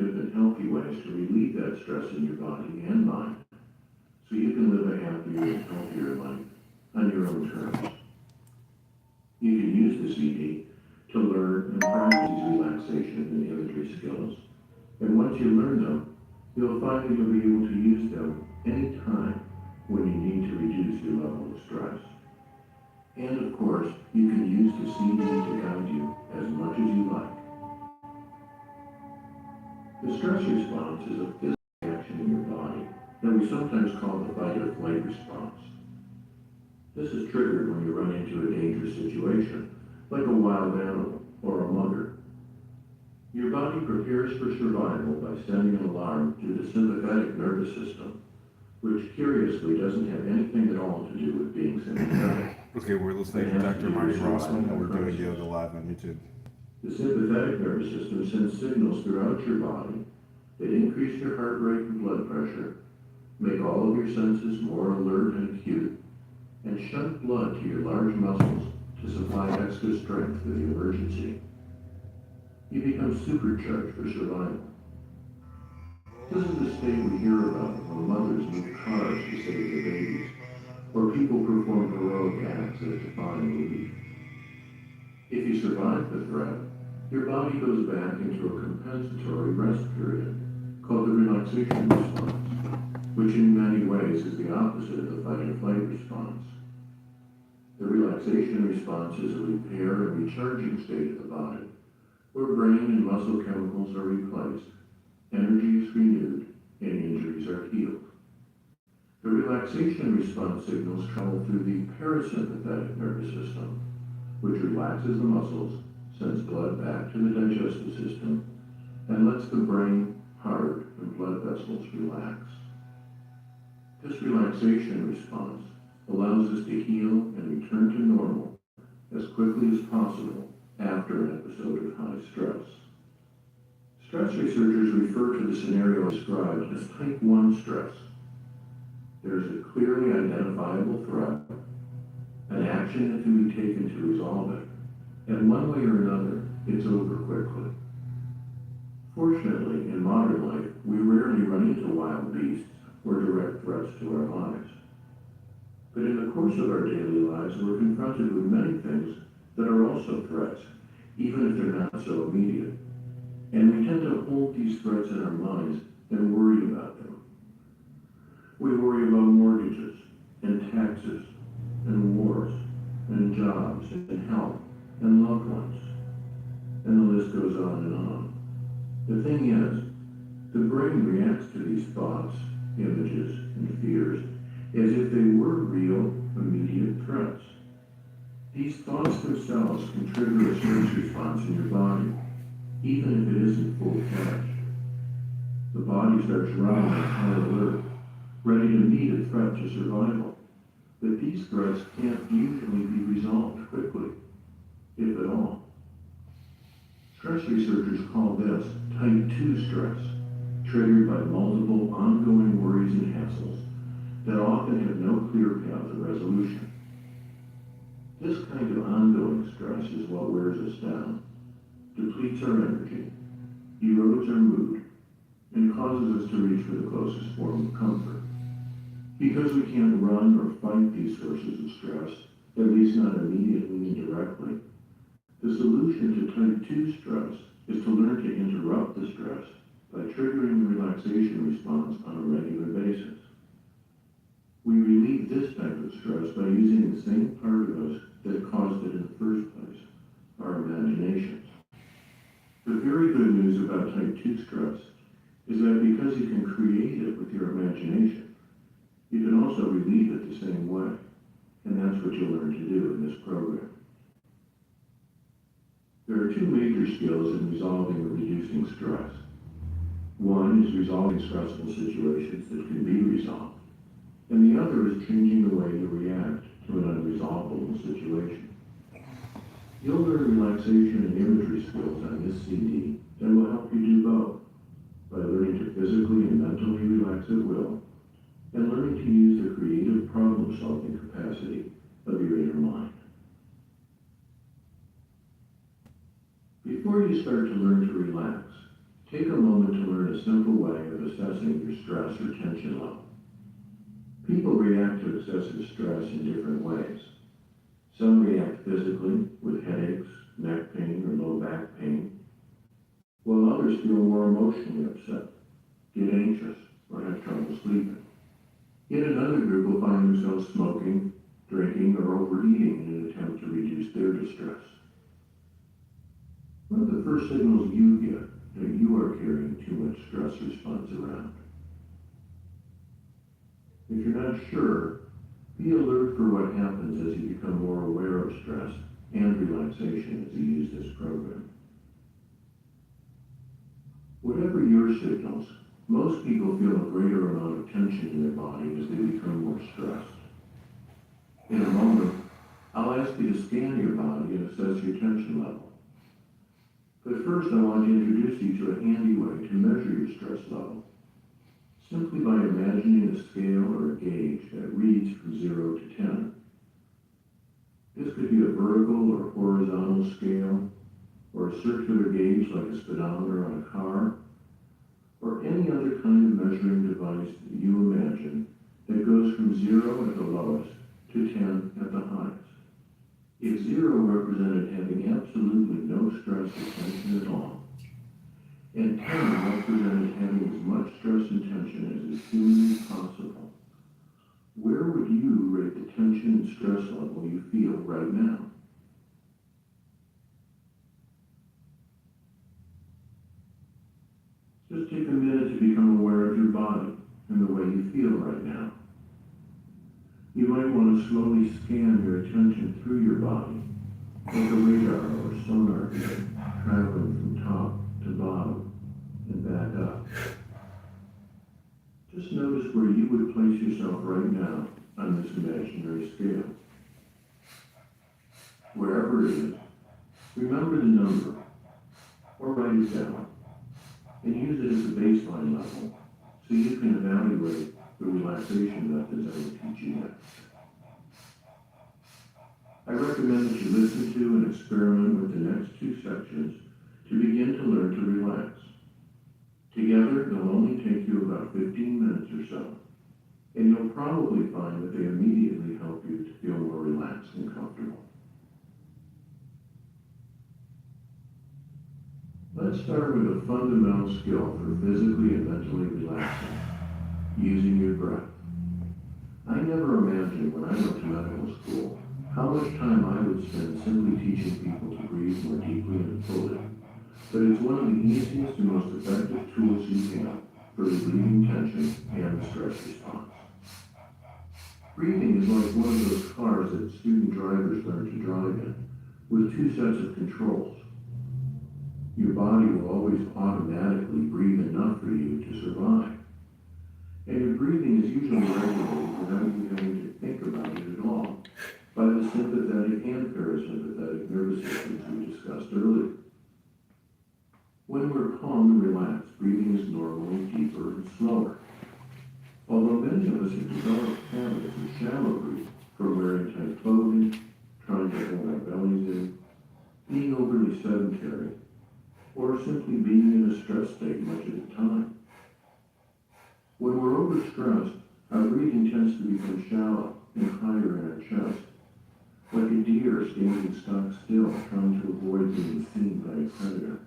effective and healthy ways to relieve that stress in your body and mind so you can live a happier and healthier life on your own terms. You can use the CD to learn and practice these relaxation and imagery skills. And once you learn them, you'll find that you'll be able to use them anytime when you need to reduce your level of stress. And of course, you can use the CD to guide you as much as you like. The stress response is a physical reaction in your body that we sometimes call the fight or flight response. This is triggered when you run into a dangerous situation, like a wild animal or a mugger. Your body prepares for survival by sending an alarm to the sympathetic nervous system, which curiously doesn't have anything at all to do with being sympathetic. Okay, we're listening to Dr. Marty Rossman, and we're doing Yoga Live on YouTube. The sympathetic nervous system sends signals throughout your body that increase your heart rate and blood pressure, make all of your senses more alert and acute, and shunt blood to your large muscles to supply extra strength for the emergency. You become supercharged for survival. This is the state we hear about when mothers move cars to save their babies, or people perform heroic acts that defy belief. If you survive the threat, your body goes back into a compensatory rest period called the relaxation response, which in many ways is the opposite of the fight or flight response. The relaxation response is a repair and recharging state of the body, where brain and muscle chemicals are replaced, energy is renewed, and injuries are healed. The relaxation response signals travel through the parasympathetic nervous system, which relaxes the muscles, sends blood back to the digestive system, and lets the brain, heart, and blood vessels relax. This relaxation response allows us to heal and return to normal as quickly as possible after an episode of high stress. Stress researchers refer to the scenario described as type 1 stress. There is a clearly identifiable threat, an action that can be taken to resolve it, and one way or another, it's over quickly. Fortunately, in modern life, we rarely run into wild beasts or direct threats to our lives. But in the course of our daily lives, we're confronted with many things that are also threats, even if they're not so immediate. And we tend to hold these threats in our minds and worry about them. We worry about mortgages and taxes and wars and jobs and health and loved ones. And the list goes on and on. The thing is, the brain reacts to these thoughts, images, and fears as if they were real, immediate threats. These thoughts themselves can trigger a stress response in your body, even if it isn't full-fledged. The body starts running on high alert, ready to meet a threat to survival. But these threats can't usually be resolved quickly, if at all. Stress researchers call this type 2 stress, triggered by multiple ongoing worries and hassles that often have no clear path of resolution. This kind of ongoing stress is what wears us down, depletes our energy, erodes our mood, and causes us to reach for the closest form of comfort. Because we can't run or fight these sources of stress, at least not immediately and directly, the solution to type 2 stress is to learn to interrupt the stress by triggering the relaxation response on a regular basis. We relieve this type of stress by using the same part of us that caused it in the first place, our imaginations. The very good news about type 2 stress is that because you can create it with your imagination, you can also relieve it the same way, and that's what you'll learn to do in this program. There are two major skills in resolving or reducing stress. One is resolving stressful situations that can be resolved, and the other is changing the way you react to an unresolvable situation. You'll learn relaxation and imagery skills on this CD that will help you do both, by learning to physically and mentally relax at will, and learning to use the creative problem-solving capacity of your inner mind. Before you start to learn to relax, take a moment to learn a simple way of assessing your stress or tension level. People react to excessive stress in different ways. Some react physically with headaches, neck pain, or low back pain, while others feel more emotionally upset, get anxious, or have trouble sleeping. Yet another group will find themselves smoking, drinking, or overeating in an attempt to reduce their distress. What are the first signals you get that you are carrying too much stress response around? If you're not sure, be alert for what happens as you become more aware of stress and relaxation as you use this program. Whatever your signals, most people feel a greater amount of tension in their body as they become more stressed. In a moment, I'll ask you to scan your body and assess your tension level. But first, I want to introduce you to a handy way to measure your stress level, simply by imagining a scale or a gauge that reads from 0 to 10. This could be a vertical or horizontal scale, or a circular gauge like a speedometer on a car, or any other kind of measuring device that you imagine that goes from 0 at the lowest to 10 at the highest. If 0 represented having absolutely no stress or tension at all, and 10 represented having as much stress and tension as is humanly possible, where would you rate the tension and stress level you feel right now? Just take a minute to become aware of your body and the way you feel right now. You might want to slowly scan your attention through your body, like a radar or sonar grid, traveling from top to bottom and back up. Just notice where you would place yourself right now on this imaginary scale. Wherever it is, remember the number, or write it down, and use it as a baseline level so you can evaluate the relaxation methods I will teach you next. I recommend that you listen to and experiment with the next two sections to begin to learn to relax. Together, they'll only take you about 15 minutes or so, and you'll probably find that they immediately help you to feel more relaxed and comfortable. Let's start with a fundamental skill for physically and mentally relaxing, using your breath. I never imagined when I went to medical school how much time I would spend simply teaching people to breathe more deeply and fully, but it's one of the easiest and most effective tools you have for relieving tension and the stress response. Breathing is like one of those cars that student drivers learn to drive in, with two sets of controls. Your body will always automatically breathe enough for you to survive. And your breathing is usually regulated without you having to think about it at all by the sympathetic and parasympathetic nervous systems we discussed earlier. When we're calm and relaxed, breathing is normally deeper and slower. Although many of us have developed habits of shallow breathing, from wearing tight clothing, trying to hold our bellies in, being overly sedentary, or simply being in a stress state much of the time. When we're overstressed, our breathing tends to become shallow and higher in our chest, like a deer standing stock still, trying to avoid being seen by a predator.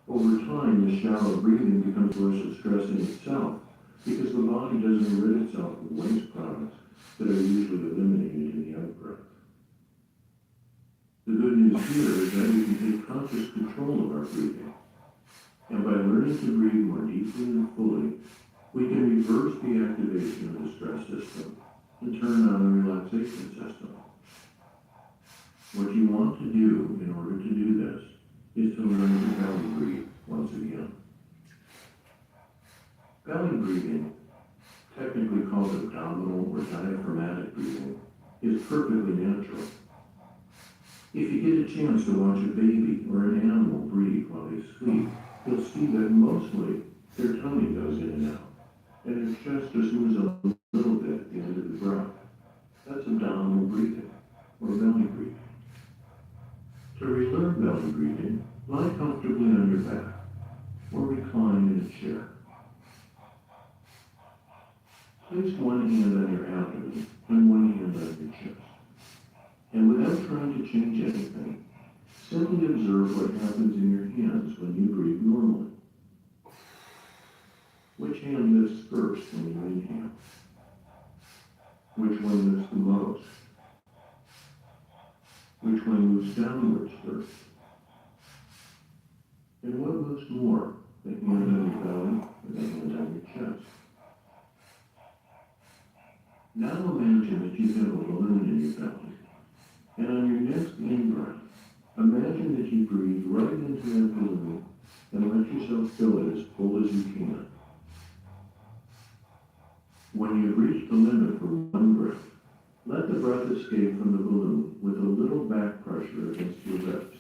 Over time, this shallow breathing becomes a source of stress in itself, because the body doesn't rid itself of waste products that are usually eliminated in the out-breath. The good news here is that we can take conscious control of our breathing, and by learning to breathe more deeply and fully, we can reverse the activation of the stress system and turn on the relaxation system. What you want to do in order to do this is to learn to belly breathe once again. Belly breathing, technically called abdominal or diaphragmatic breathing, is perfectly natural. If you get a chance to watch a baby or an animal breathe while they sleep, you'll see that mostly their tummy goes in and out, and their chest just moves a little bit at the end of the breath. That's abdominal breathing, or belly breathing. To relearn belly breathing, lie comfortably on your back, or recline in in a chair. Place one hand on your abdomen and one hand on your chest. And without trying to change anything, simply observe what happens in your hands when you breathe normally. Which hand lifts first when you inhale? Which one lifts the most? Which one moves downwards first? And what moves more, the hand on your belly or the hand on your chest? Now imagine that you have a balloon in your belly, and on your next in-breath, imagine that you breathe right into that balloon and let yourself fill it as full as you can. When you've reached the limit for one breath, let the breath escape from the balloon with a little back pressure against your lips,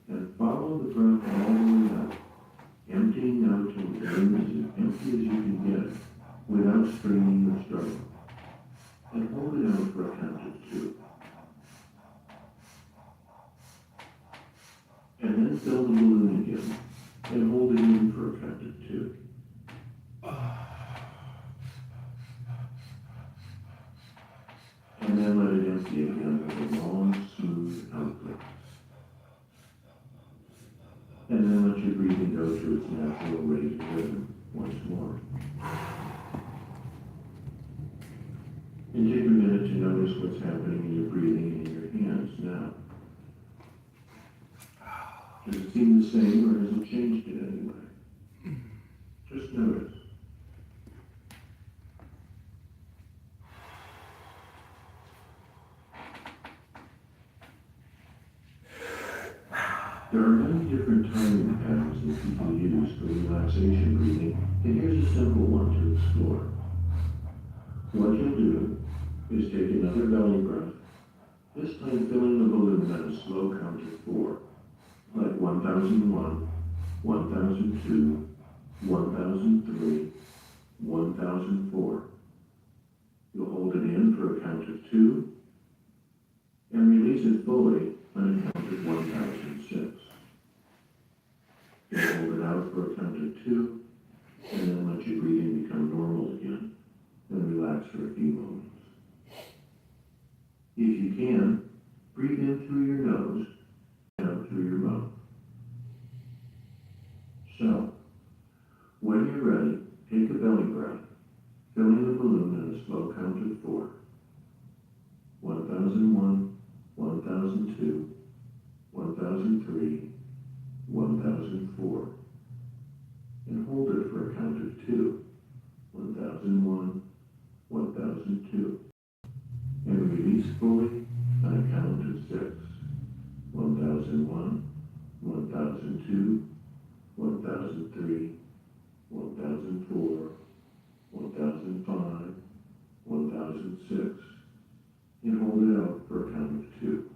and follow the breath all the way out, emptying out till the balloon is as empty as you can get it, without straining or struggling. And hold it out for a count of 2. And then fill the balloon again, and hold it in for a count of 2. And then let it empty again with a long, smooth outlet. And then let your breathing go to its natural rate and rhythm once more. And take a minute to notice what's happening in your breathing and in your hands now. Does it seem the same, or has it changed in any way? Just notice. There are many different timing patterns that people use for relaxation breathing, and here's a simple one to explore. What you'll do is take another belly breath, this time filling the balloon at a slow count of 4, like 1001, 1002, 1003, 1004. You'll hold it in for a count of 2, and release it fully on a count of 1006. You'll hold it out for a count of 2, and then let your breathing become normal again, and relax for a few moments. If you can, breathe in through your nose and out through your mouth. So, when you're ready, take a belly breath, filling the balloon at a slow count of 4. 1001, 1002, 1003, 1004. And hold it for a count of 2. 1001, 1002. And release fully on a count of 6. 1001, 1002, 1003, 1004, 1005, 1006. And hold it out for a count of 2.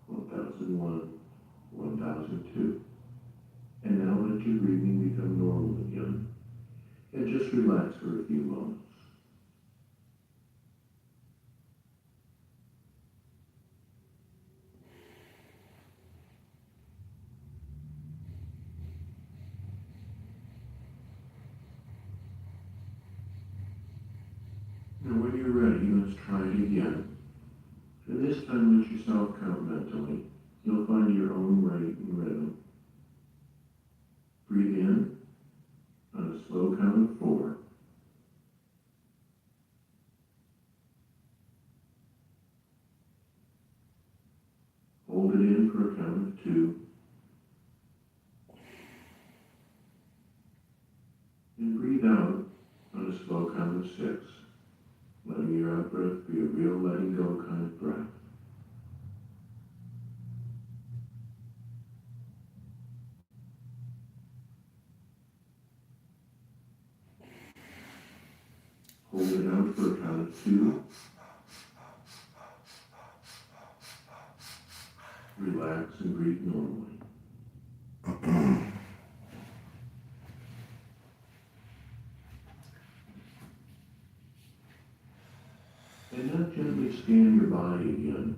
1001, 1002. And now let your breathing become normal again. And just relax for a few moments. Now when you're ready, let's try it again. And this time let yourself count mentally. You'll find your own rate and rhythm. Breathe in on a slow count of 4. Hold it in for a count of 2. And breathe out on a slow count of 6. Letting your out-breath be a real letting go kind of breath. Hold it out for a count of 2. Relax and breathe normally. And now gently scan your body again.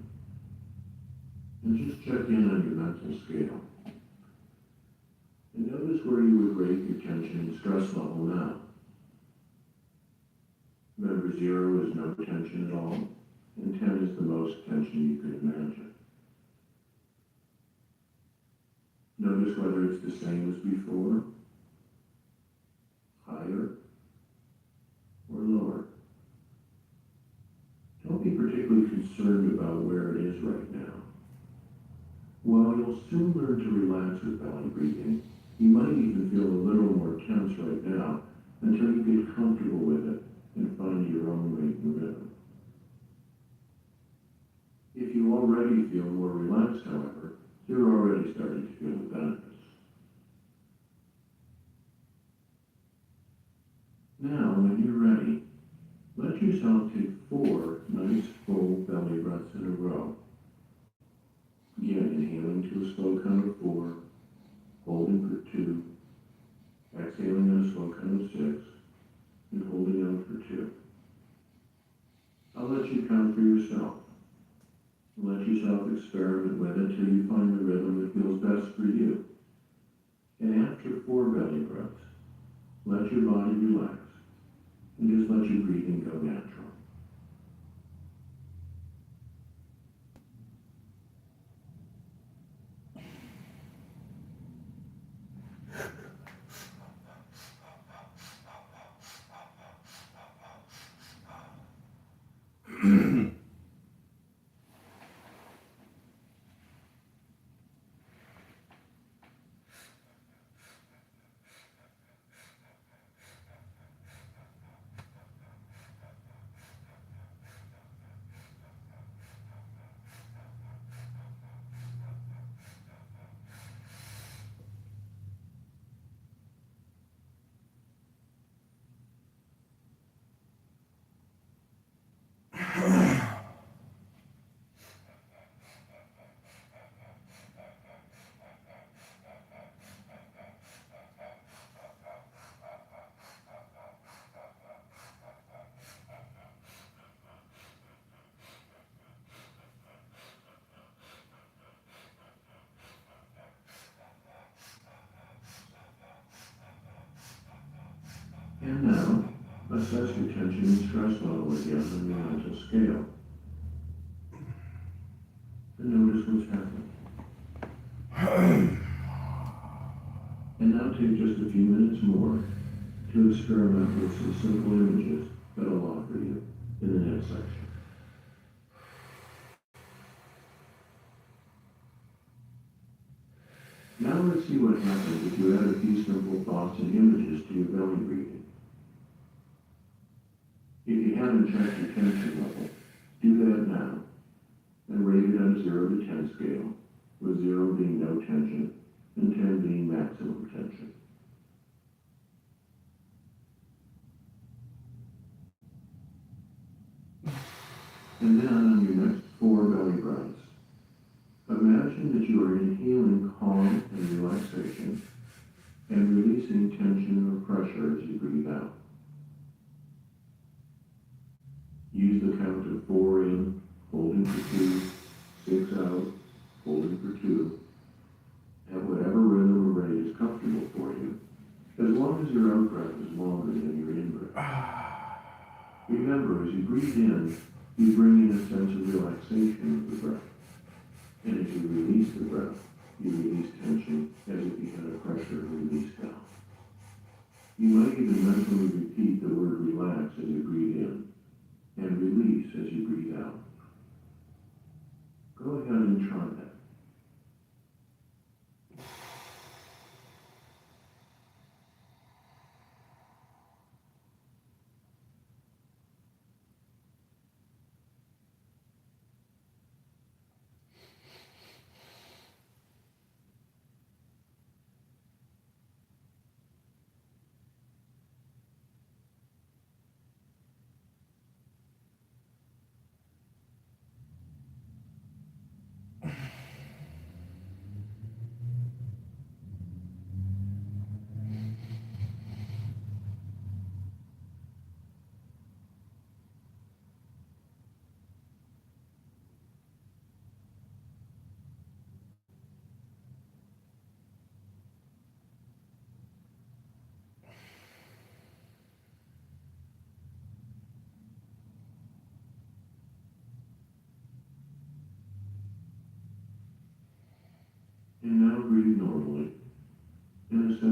And just check in on your mental scale. And notice where you would rate your tension and stress Remember, 0 is no tension at all, and 10 is the most tension you could imagine. Notice whether it's the same as before, higher, or lower. Don't be particularly concerned about where it is right now. While you'll soon learn to relax with belly breathing, you might even feel a little more tense right now until you get comfortable with it and find your own rate and rhythm. If you already feel more relaxed, however, you're already starting to feel the benefits. Now, when you're ready, let yourself take 4 nice full belly breaths in a row. Again, inhaling to a slow count of 4, holding for 2, exhaling on a slow count of 6, and holding out for 2. I'll let you count for yourself. Let yourself experiment with it till you find the rhythm that feels best for you. And after 4 belly breaths, let your body relax and just let your breathing go natural. And now, assess your tension and stress level again on your mental scale. And notice what's happening. And now take just a few minutes more to experiment with some simple images that I'll offer you in the next section. Now let's see what happens if you add a few simple thoughts and images to your belly breathing. If you haven't checked your tension level, do that now and rate it on a 0 to 10 scale, with 0 being no tension and 10 being maximum tension. And then on your next 4 belly breaths, imagine that you are inhaling calm and relaxation and releasing tension or pressure as you breathe out. Use the count of 4 in, holding for 2, 6 out, holding for 2, at whatever rhythm or rate is comfortable for you, as long as your out breath is longer than your in breath. Remember, as you breathe in, you bring in a sense of relaxation of the breath. And as you release the breath, you release tension as if you had a pressure release valve. You might even mentally repeat the word relax as you breathe in, and release as you breathe out. Go ahead and try that.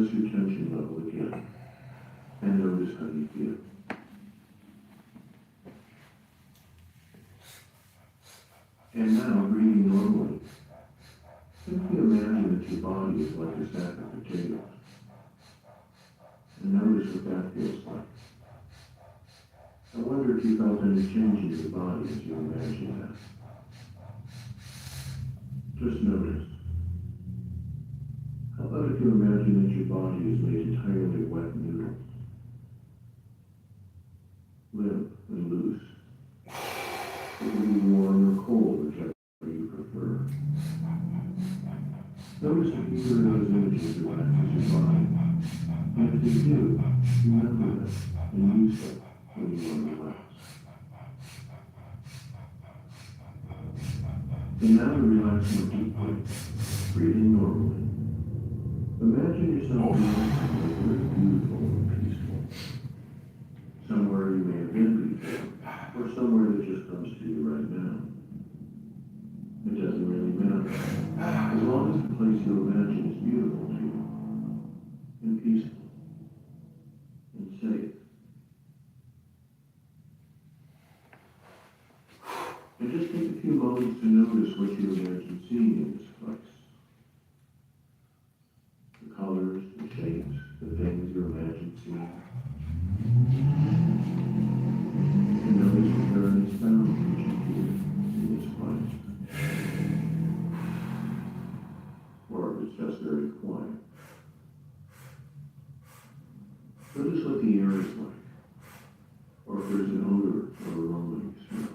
assess your tension level again, and notice how you feel. And now, breathing normally, simply imagine that your body is like a sack of potatoes, and notice what that feels like. I wonder if you felt any change in your body as you imagined that. Just notice. How about if you imagine that your body is made entirely of wet noodles? Limp and loose. It can be warm or cold, whichever you prefer. Notice if either of those images relaxes your body. And if they do, remember them and use them when you want to relax. And now to relax more deeply, breathing normally. Imagine yourself being somewhere very beautiful and peaceful. Somewhere you may have been before, or somewhere that just comes to you right now. It doesn't really matter, as long as the place you imagine is beautiful to you, and peaceful, and safe. And just take a few moments to notice what you imagine seeing in this place. The colors, the shapes, the things you imagine seeing. And notice if there are any sounds that you hear in this place. Or if it's just very quiet. Notice what the air is like. Or if there's an odor or aroma you smell.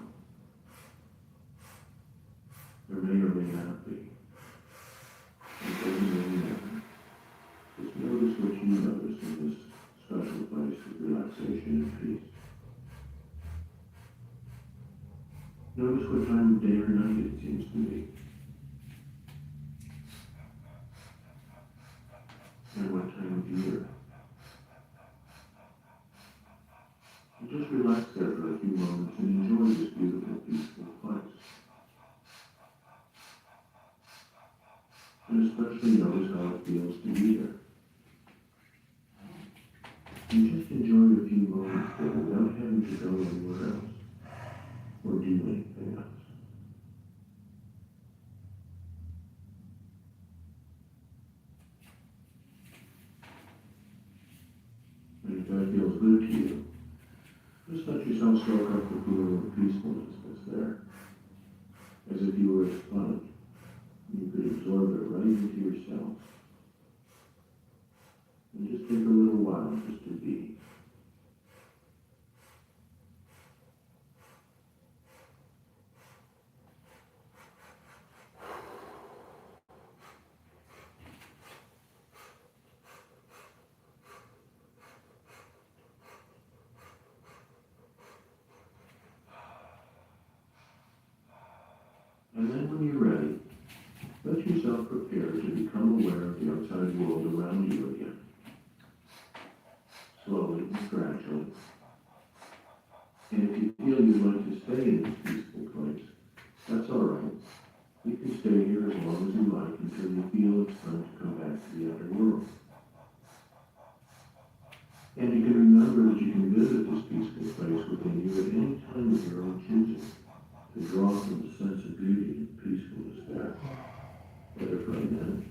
There may or may not be. It doesn't really matter. Just notice what you notice in this special place of relaxation and peace. Notice what time of day or night it seems to be. And what time of year. And just relax there for a few moments and enjoy this beautiful, peaceful place. And especially notice how it feels to be there. And just enjoy a few moments there without having to go anywhere else or do anything else. And if that feels good to you, just let yourself soak up the feeling of peacefulness that's there, as if you were a sponge. You could absorb it right into yourself. And just take a little while just to be. And then when you're ready, let yourself prepare to become aware of the outside world around you again. Slowly and gradually. And if you feel you'd like to stay in this peaceful place, that's all right. You can stay here as long as you like until you feel it's time to come back to the outer world. And you can remember that you can visit this peaceful place within you at any time of your own choosing, to draw from the sense of beauty and peacefulness there, whether for a minute,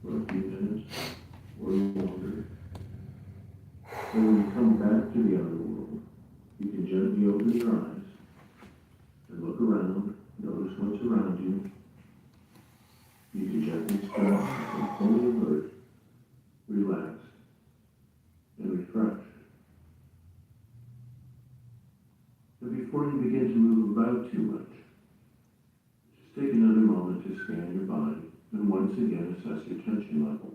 or a few minutes, or longer. And when you come back to the outer world, you can gently open your eyes and look around, notice what's around you. You can gently stretch and fully alert, relaxed, and refreshed. But before you begin to move about too much, just take another moment to scan your body and once again assess your tension level.